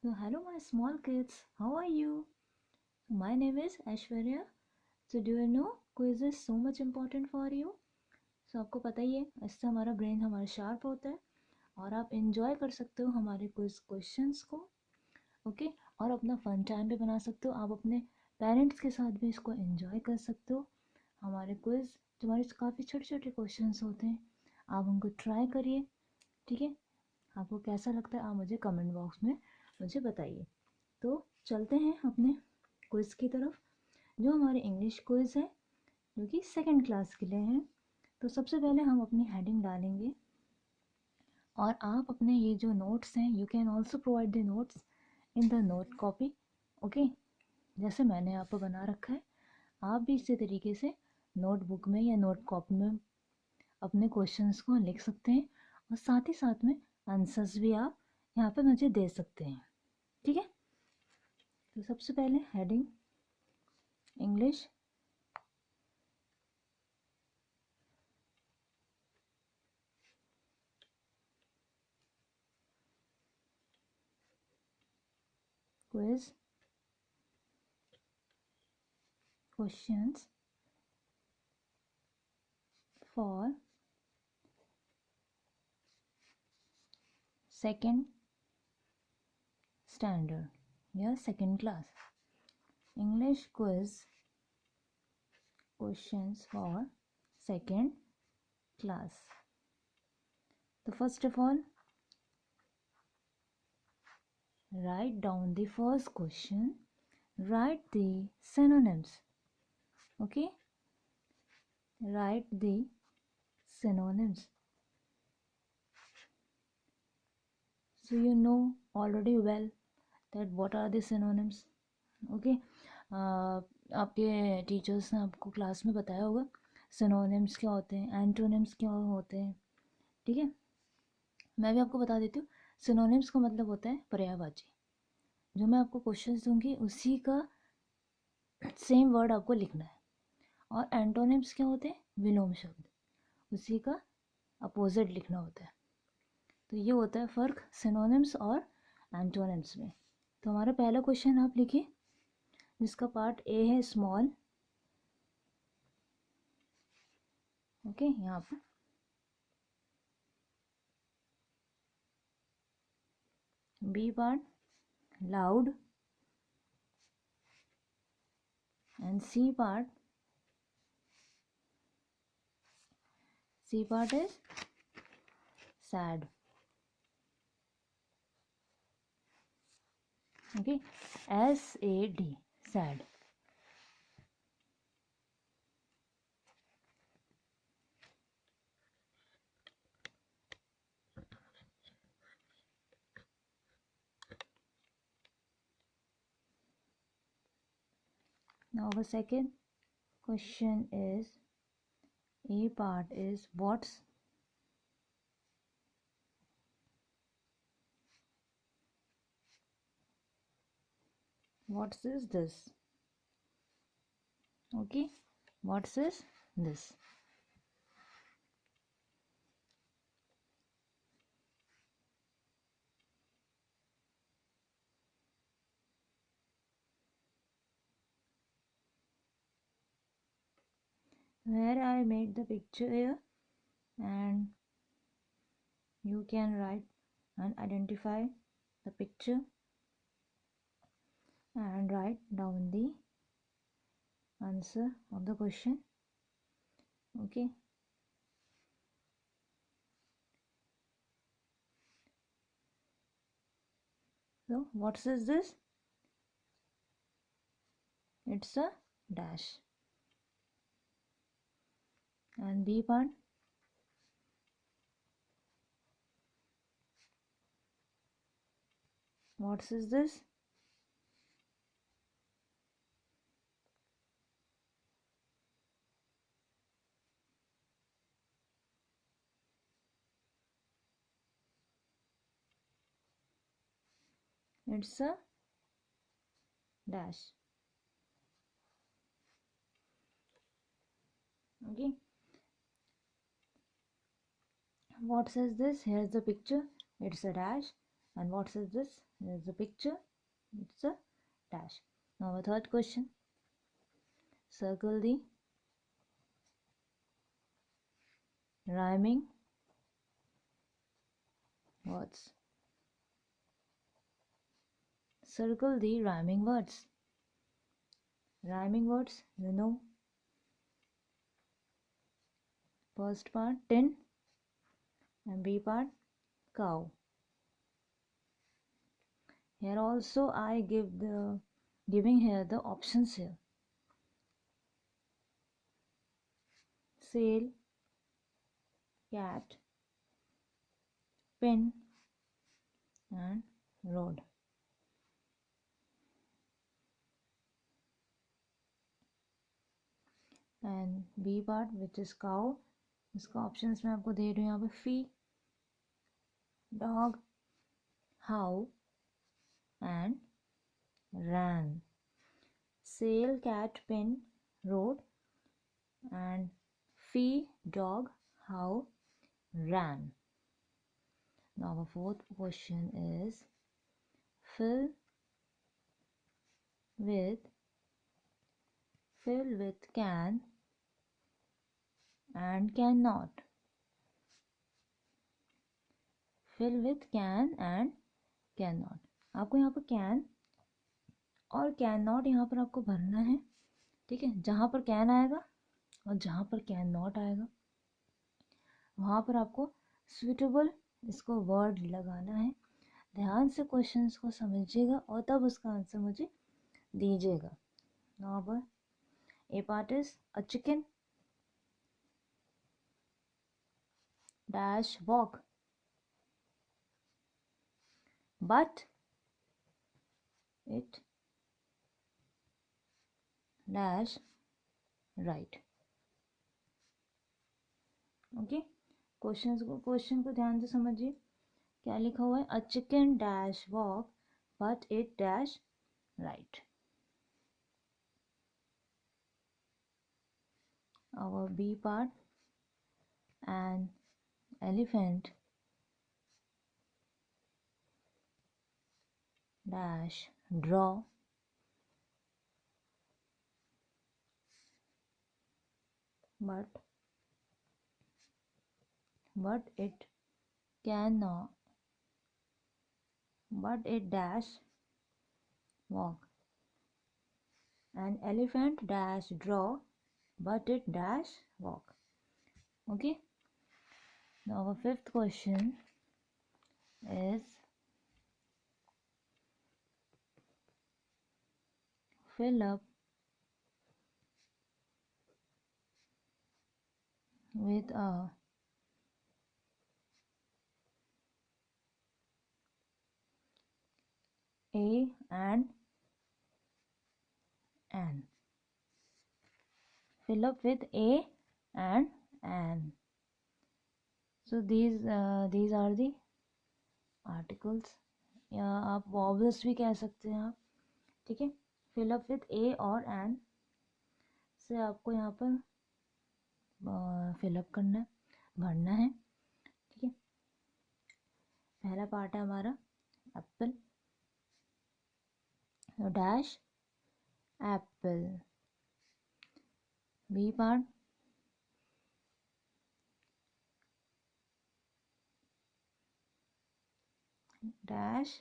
So, hello, my small kids. How are you? My name is Aishwarya. So, do you know quiz is so much important for you? So, आपको पता ही है इससे हमारा brain हमारा sharp होता है और आप enjoy कर सकते हो हमारे क्विज क्वेश्चंस को. ओके और अपना फन टाइम भी बना सकते हो. आप अपने पेरेंट्स के साथ भी इसको enjoy कर सकते हो. हमारे क्विज तुम्हारे काफ़ी छोटे छोटे क्वेश्चंस होते हैं. आप उनको ट्राई करिए. ठीक है. आपको कैसा लगता है आप मुझे कमेंट बॉक्स में मुझे बताइए. तो चलते हैं अपने क्विज़ की तरफ. जो हमारे इंग्लिश क्विज़ है जो कि सेकंड क्लास के लिए हैं. तो सबसे पहले हम अपनी हेडिंग डालेंगे और आप अपने ये जो नोट्स हैं you can also provide the notes in the note copy. Okay जैसे मैंने यहाँ पर बना रखा है आप भी इसी तरीके से नोटबुक में या नोट कॉपी में अपने क्वेश्चंस को लिख सकते हैं और साथ ही साथ में आंसर्स भी आप यहाँ पे मुझे दे सकते हैं. ठीक है. तो सबसे पहले heading English quiz questions for second standard या second class. English quiz questions for second class. तो first of all write down the first question, write the synonyms. Okay, write the synonyms. So you know already well that what are the synonyms. Okay, आपके teachers ने आपको class में बताया होगा synonyms क्या होते हैं, एंटोनिम्स क्या होते हैं. ठीक है. मैं भी आपको बता देती हूँ. सिनोनिम्स का मतलब होता है पर्यायवाची. जो मैं आपको क्वेश्चंस दूंगी उसी का सेम वर्ड आपको लिखना है. और एंटोनिम्स क्या होते हैं, विलोम शब्द, उसी का अपोजिट लिखना होता है. तो ये होता है फ़र्क सिनोनिम्स और एंटोनिम्स में. तो हमारा पहला क्वेश्चन आप लिखिए जिसका पार्ट ए है स्मॉल. ओके यहाँ पर B part loud and C part is sad. Okay, SAD, sad. Now the second question is A part is what's is this. Okay, what's is this. Where I made the picture here and you can write and identify the picture and write down the answer of the question. Okay, so what is this? It's a dash. And B part, what is this? It's a dash. Okay, what says this? Here's the picture. It's a dash And what is this? There's a picture. It's a dash. Now our third question. Circle the rhyming words. Circle the rhyming words. Rhyming words, you know. First part, tin, and B part, cow. Here also I giving here the options here. Sail, cat, pin, and road. And B part which is cow, इसका options मैं आपको दे रही हूँ यहाँ पे fee, dog, how and ran. Sail, cat, pin, road, and fee, dog, how, ran. Now our fourth question is fill with can and cannot. Fill with can and cannot. आपको यहाँ पर can और cannot यहाँ पर आपको भरना है, ठीक है। जहाँ पर can आएगा और जहाँ पर cannot आएगा वहाँ पर आपको suitable इसको वर्ड लगाना है। ध्यान से क्वेश्चंस को समझिएगा और तब उसका आंसर मुझे दीजिएगा। Now पर A part is a chicken dash walk but it dash right. Okay, question को ध्यान से समझिए। क्या लिखा हुआ है? A chicken dash walk but it dash right. Our B part, an elephant dash draw but it cannot, but it dash walk. An elephant dash draw but it dash walk. Okay, now our fifth question is fill up with a and an. Fill up with a and an. So these are the articles, या आप vowels भी कह सकते हैं आप, ठीक है। fill up with a और an से आपको यहाँ पर fill up करना है, भरना है, ठीक है। पहला पार्ट है हमारा एप्पल, तो dash apple. B part dash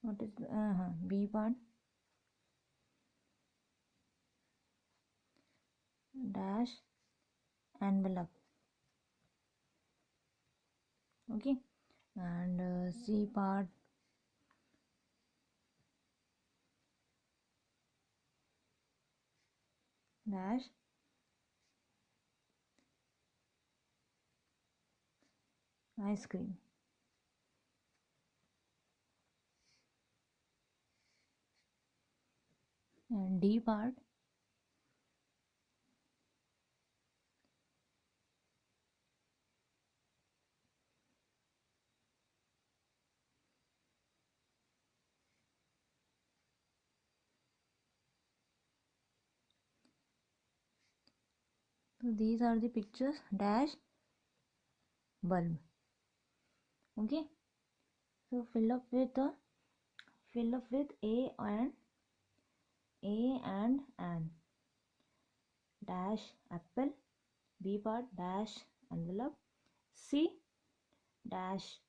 what is B part dash envelope. Okay, and C part dash ice cream. And D part so these are the pictures dash bulb. Okay, so fill up with a and an. Dash apple. B part dash envelope. C dash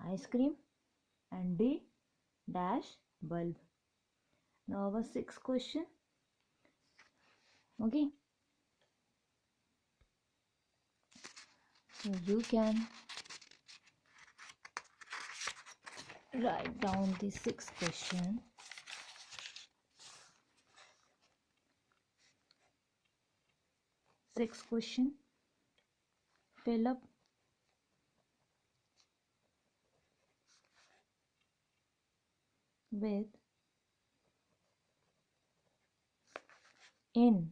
ice cream. And D dash bulb. Now our sixth question. Okay, so you can write down the sixth question. Sixth question. Fill up with in,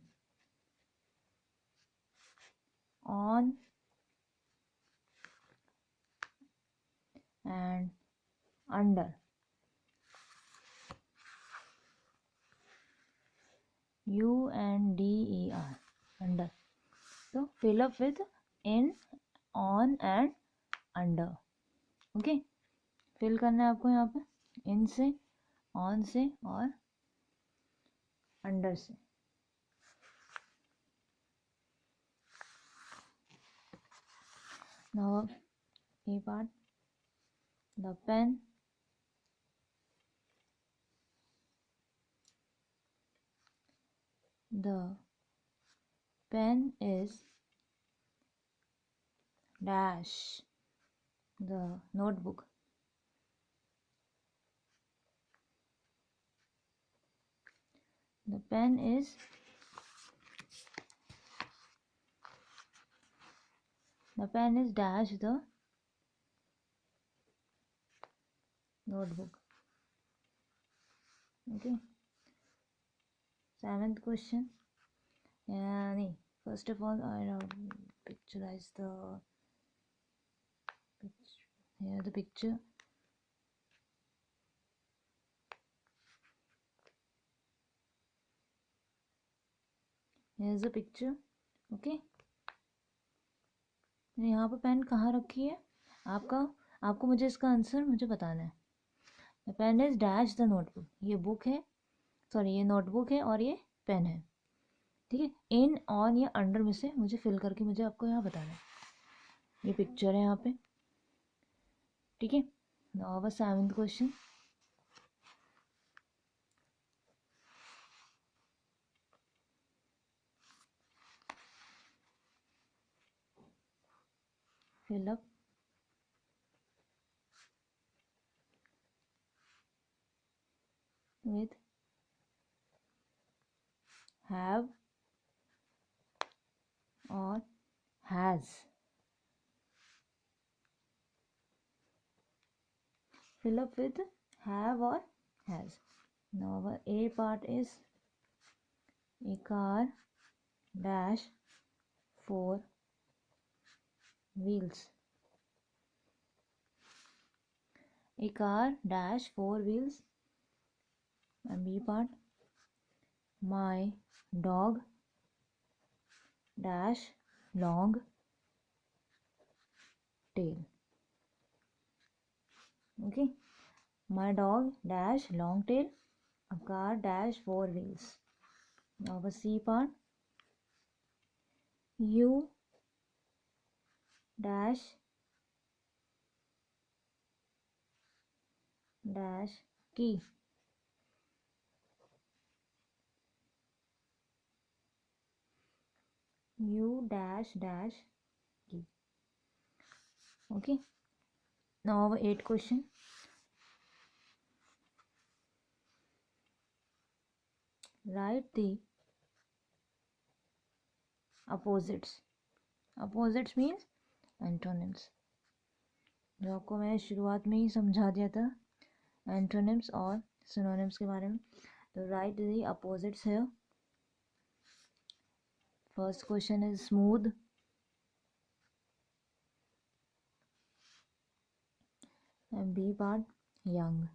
on, and under. UNDER, under. So fill up with in, on and under. Okay, fill करना है आपको यहाँ पे इन से, on से और under से. Now A part, the pen. The pen is dash the notebook. The pen is dash the notebook. Okay. Seventh question. First of all, I picturize the here the picture. Here's the picture. Okay. यहाँ पर pen कहाँ रखी है आपको मुझे इसका answer मुझे बताना है. The pen is dash the notebook. ये बुक है, सॉरी ये नोटबुक है और ये पेन है. ठीक है, इन, ऑन या अंडर में से मुझे फिल करके मुझे आपको यहाँ बताना है. ये पिक्चर है यहाँ पे. ठीक है, now seventh question. fill up with have or has. Fill up with have or has. Now our A part is a car dash 4 wheels. A car dash 4 wheels. And B part, my dog dash long tail. Okay, my dog dash long tail, a car dash 4 wheels. Now the C part, you dash key. You dash key. Okay, now our 8th question. Write the opposites. Opposites means antonyms. जो आपको मैंने शुरुआत में ही समझा दिया था antonyms और synonyms के बारे में. तो राइट द अपोजिट्स है. First question is smooth. And B part young.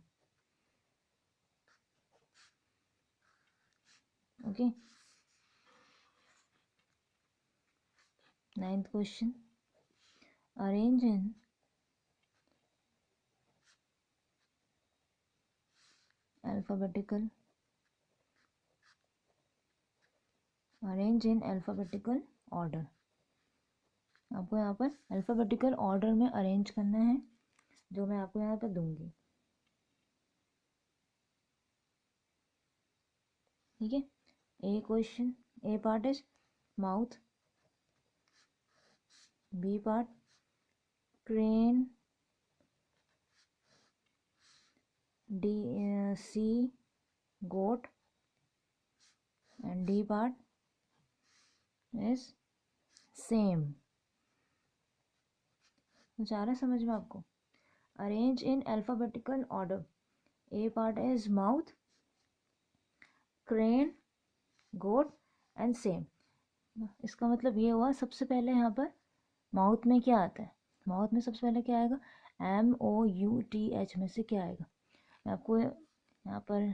Okay, ninth question. Arrange in alphabetical, arrange in alphabetical order. आपको यहाँ पर अल्फ़ाबेटिकल ऑर्डर में अरेंज करना है, जो मैं आपको यहाँ पर दूंगी। ठीक है, A question, A part is mouth, B part crane, D C goat, and D part is same. कुछ आ रहा है समझ में आपको? Arrange in alphabetical order, A part is mouth, crane, goat and same. इसका मतलब ये हुआ, सबसे पहले यहाँ पर माउथ में क्या आता है, माउथ में सबसे पहले क्या आएगा, MOUTH में से क्या आएगा। मैं आपको यहाँ पर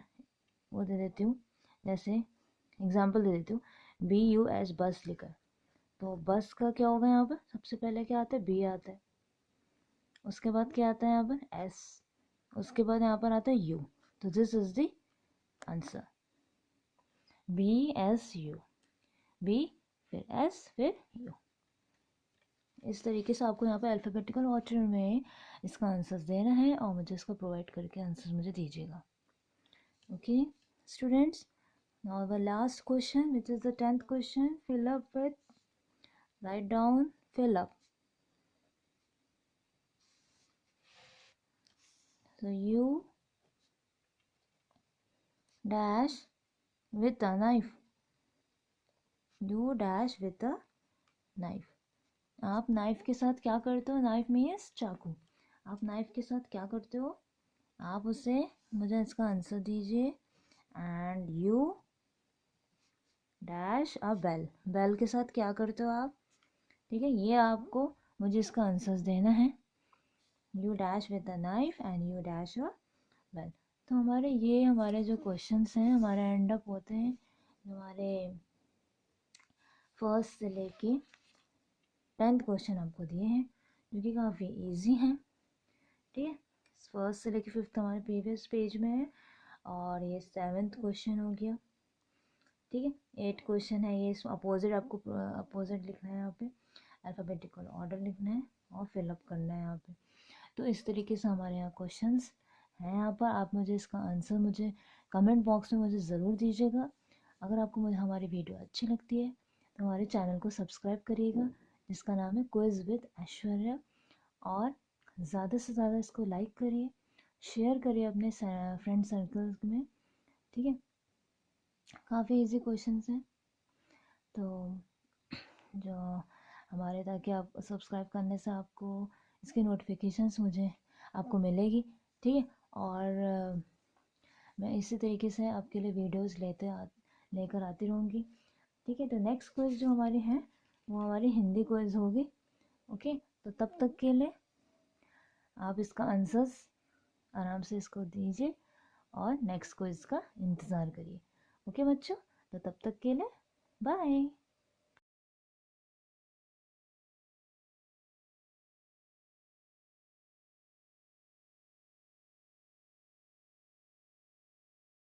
वो दे देती हूँ, जैसे एग्जांपल दे देती हूँ, BUS बस लिखा है, तो बस का क्या होगा, यहाँ पर सबसे पहले क्या आता है, B आता है, उसके बाद क्या आता है यहाँ पर S, उसके बाद यहाँ पर आता है U, तो this is the answer, BSU, B फिर S फिर U। इस तरीके से आपको यहाँ पर अल्फ़ाबेटिकल ऑर्डर में इसका आंसर देना है और मुझे इसको प्रोवाइड करके आंसर मुझे दीजिएगा। Okay students, now the last question, which is the 10th question, fill up with, write down, fill up. So you dash with a knife, you dash with a knife। आप knife के साथ क्या करते हो, knife means चाकू, आप knife के साथ क्या करते हो, आप उसे, मुझे इसका आंसर दीजिए। And you dash a bell, bell के साथ क्या करते हो आप, ठीक है, ये आपको मुझे इसका आंसर देना है। You dash with a knife and you dash a bell. तो हमारे जो क्वेश्चंस हैं हमारे एंड अप होते हैं हमारे फर्स्ट से लेके 10th क्वेश्चन आपको दिए हैं, जो कि काफ़ी इजी हैं। ठीक है, फर्स्ट से लेके 5th हमारे प्रीवियस पेज में है, और ये 7th क्वेश्चन हो गया। ठीक है, 8 क्वेश्चन है, ये अपोजिट, आपको अपोजिट लिखना है यहाँ पे, अल्फ़ाबेटिकल ऑर्डर लिखना है और फिलअप करना है यहाँ पे। तो इस तरीके से हमारे यहाँ क्वेश्चंस हैं। यहाँ पर आप मुझे इसका आंसर मुझे कमेंट बॉक्स में मुझे ज़रूर दीजिएगा। अगर आपको मुझे हमारी वीडियो अच्छी लगती है तो हमारे चैनल को सब्सक्राइब करिएगा, जिसका नाम है क्विज़ विद ऐश्वर्या, और ज़्यादा से ज़्यादा इसको लाइक करिए, शेयर करिए अपने फ्रेंड सर्कल में। ठीक है, काफ़ी इजी क्वेश्चंस हैं, तो जो हमारे, ताकि आप सब्सक्राइब करने से आपको इसकी नोटिफिकेशंस मुझे आपको मिलेगी। ठीक है, और मैं इसी तरीके से आपके लिए वीडियोस लेकर आती रहूँगी। ठीक है, तो नेक्स्ट क्विज़ जो हमारी है वो हमारी हिंदी क्विज़ होगी। ओके, तो तब तक के लिए आप इसका आंसर्स आराम से इसको दीजिए और नेक्स्ट क्विज़ का इंतज़ार करिए। ओके बच्चों, तो तब तक के लिए बाय।